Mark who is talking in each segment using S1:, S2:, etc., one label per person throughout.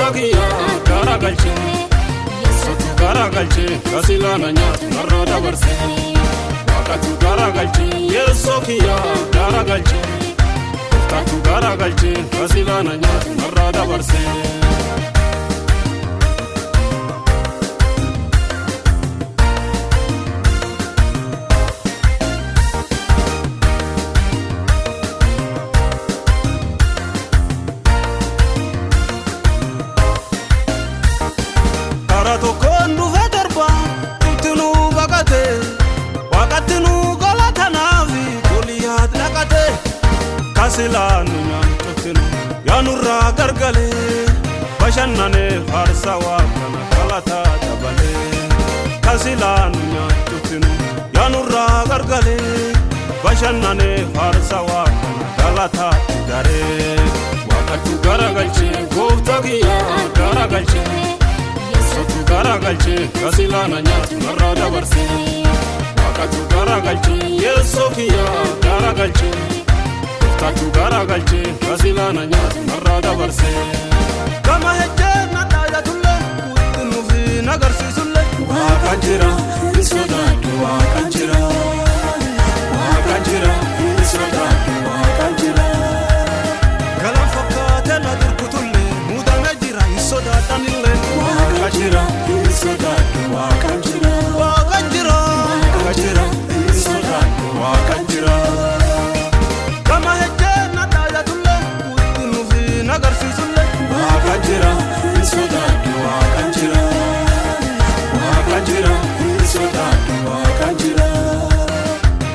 S1: Gooftakiya garagalche Yesuutu garagalche kasilana nyaatu narra dabarse Waaqatu garagalche Yesuukiya garagalche Gooftaatu garagalche kasilana nyaatu narra dabarse Kasilanu nyaatotinu yaanurraa gargale bashannane farsa waaqana galata dabale Kasilanu nyaatotinu yaanurraa gargale bashannane farsa waaqana galata dare Waaqatu garagalche Gooftakiya garagalche Yesuutu garagalche kasilana nyaatu narra dabarse Waaqatu garagalche Yesuukiya garagalche Gooftaatu garagalche kasilana nyaatu narra dabarse Gama hejjeenna dhaayatulle nuufi nagarsiisulle Waaqan jira hin sodaadhu Waaqan jira Waaqan jira hin sodaadhu Waaqan jira Galan fakkaate na dirkutulle muudame jira hin sodaadhanille Waaqan jira hin sodaadhu Waaqan jira Waaqan jira Waaqan jira hin sodaadhu Waaqan jira Waaqan jira hin sodaadhu Waaqan jira Waaqan jira hin sodaadhu Waaqan jira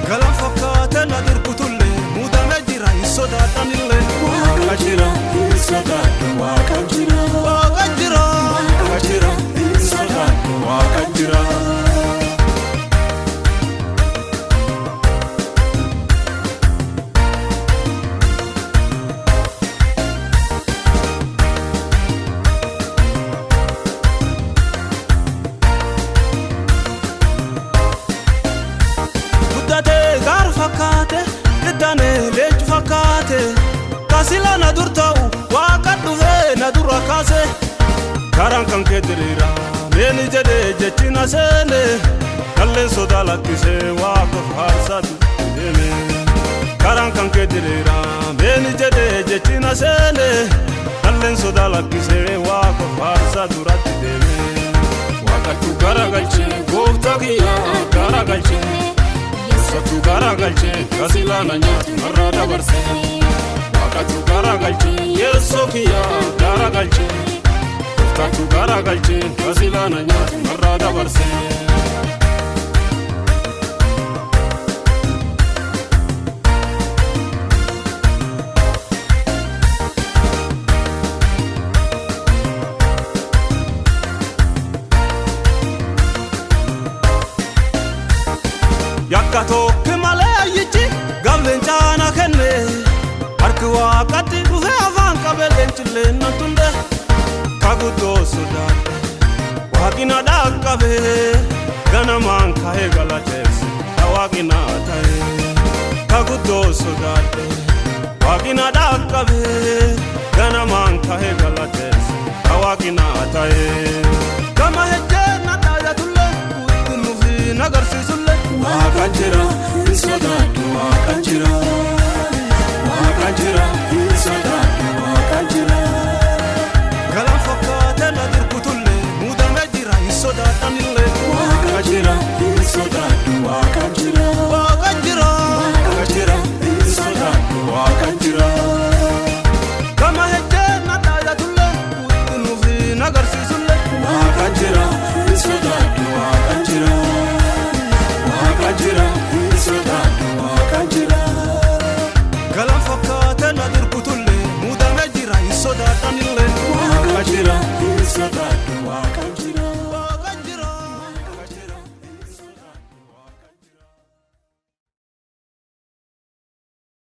S1: Galan fakkaate na dirkutulle muudame jira hin sodaadhanille Waaqan jira hin sodaadhu Waaqan jira Waaqan jira Waaqan jira hin sodaadhu Waaqan jira Leenci fakkaate kasilana dur ta'u waaqa dhufee na dura kaase karaan kan kee diriira meeni jedhee jechi na seene kalleen sodaa lakkisee waaqa faarsaatu deeme karaan kan kee diriira meeni jedhee jechi na seene kalleen sodaa lakkisee waaqa faarsaa duratti deeme Waaqatu garagalche Gooftakiya garagalche Yesuutu garagalche kasilana nyaatu narra dabarse Waaqatu garagalche Yesuukiya garagalche Gooftaatu garagalche kasilana nyaatu narra dabarse Yakka tokki malee ayyichi gableen caana kenne harki waaqatti dhufee afaan qabee leencilleen na tunde kaguddoo sodaadhe waaqina dhaqqabee ganamaan kahee galateesse waaqina ta'e kaguddoo sodaadhe waaqina dhaqqabee ganamaan kahee galateesse waaqina ta'e gama hejjeenna dhaayatulle nuufi nagarsiisulle Waaqan jira hin sodaadhu Waaqan jira